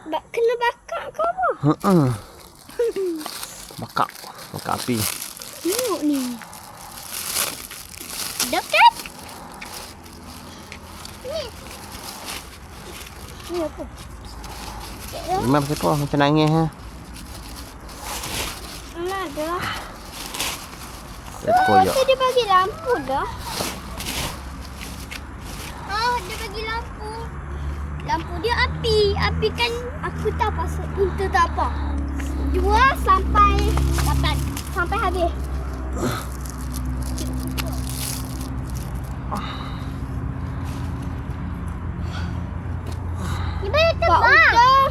Kena bakar ke apa? Bakar api. Tengok ni. Sedap kan? Ni apa? Imam siapa macam nangis ha. Mana ada? Koyak. Dia bagi lampu dah. Dia bagi lampu. Lampu dia api. Api kan aku tak pasal itu tak apa. 2 sampai 8. Sampai habis. Ni boleh terbang.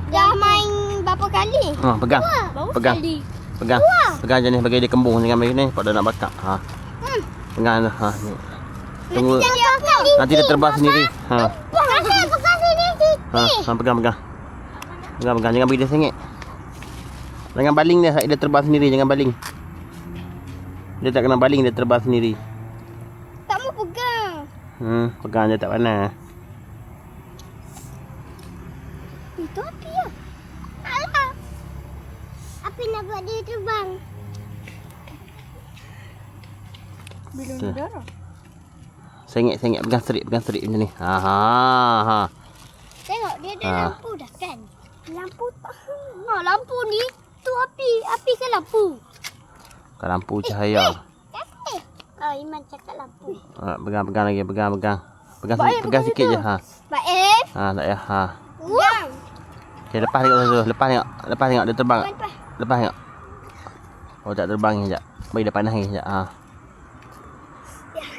Dah main berapa kali? Pegang. Baru Pegang. sekali. Pegang. Pegang je ni bagi dia kembung jangan bagi ni. Kau dah nak bakar. Pegang dah. Ni. Tunggu. Nanti dia terbang sendiri. Pegang sini sikit. Pegang. Jangan bagi dia sengit. Jangan baling dia, dia terbang sendiri, jangan baling. Dia tak kena baling, dia terbang sendiri. Tak mau pegang. Pegang je tak panas. Itu api ya? Alah. Api nak buat dia terbang. Belum darah. Sengit, pegang serik macam ni. Tengok dia ada lampu dah kan? Lampu tak. Lampu ni tu api ke lampu? Bukan lampu cahaya. Iman cakap lampu. Pegang lagi, pegang. Pegang sikit je. Baik. Tak payah. Pegang. Okay, lepas tengok dia terbang. Lepas tengok. Oh tak terbang ni sekejap. Bagi dia panas ni sekejap. Ya,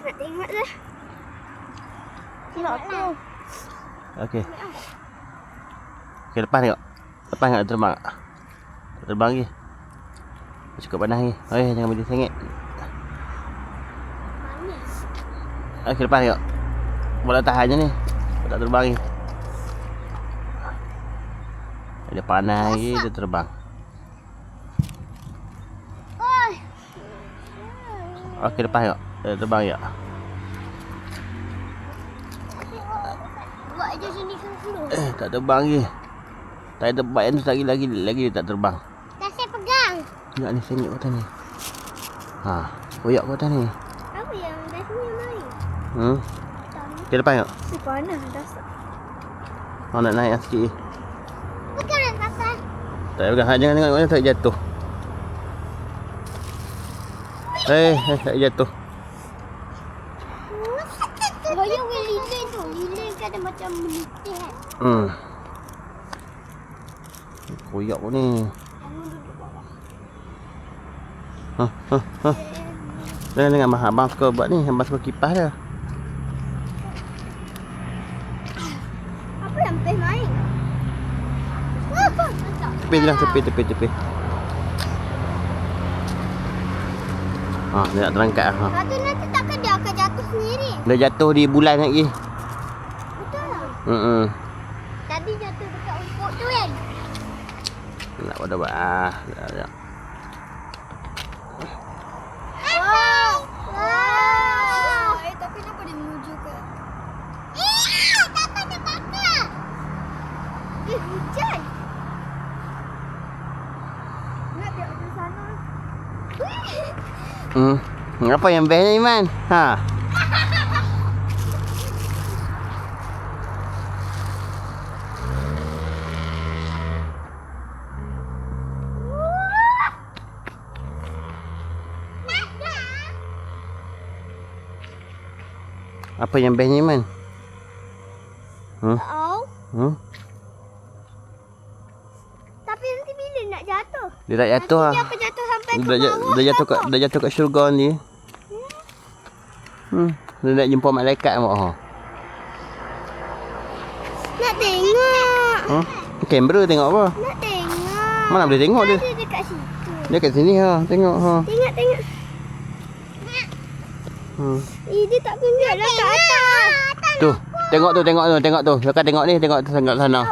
nak tengok dah. Tengok tu. Okey. Lepas tengok dia terbang. Terbang lagi. Cukup panas lagi. Jangan bagi sengit. Okey, lepas tengok. Bola tahan je ni. Tak terbang lagi. Dia panas lagi, dia terbang. Okey, lepas tengok. Dia terbang ya. Buat je sini dulu. Tak terbang lagi. Tak ada tempat yang tu lagi dia tak terbang. Dah saya pegang. Tengok ni sengit kau ni. Koyak kau ni. Apa yang dah sini main? Okey, lepas tengok. Panas dah. Nak naik sikit. Pegang nak atas. Tak payah pegang. Jangan tengok tak jatuh. Tak jatuh. Oh, yang lilin tu. Lilin kan ada macam melitih kan. Koyak kau ni. Jangan abang suka buat ni. Abang suka kipas dia. Apa yang peh main? Tepi je lah, tepi. Dia nak terangkat. Nanti takkan dia akan jatuh sendiri. Dia jatuh di bulan lagi. Betul lah. Tadi jatuh dekat rumput tu kan? Nak buat buat. Sekejap. Tapi kenapa dia menuju ke? Takkan dia bakar. Hujan. Nak tengok ke sana. Apa yang best ni, Iman? Apa yang best ni, Iman? Tapi nanti bila nak jatuh? Dia tak jatuh lah. Dia akan jatuh sampai ke bawah. Dia jatuh kat syurga ni. Dia nak jumpa malaikat mak. Nak tengok. Kamera tengok apa? Nak tengok. Mana boleh tengok dia? Dia dekat situ. Dia kat sini tengok Tengok. Dia tak tunjuk lah kat atas. Tu, tengok tu. Silakan tengok ni, tengok sana.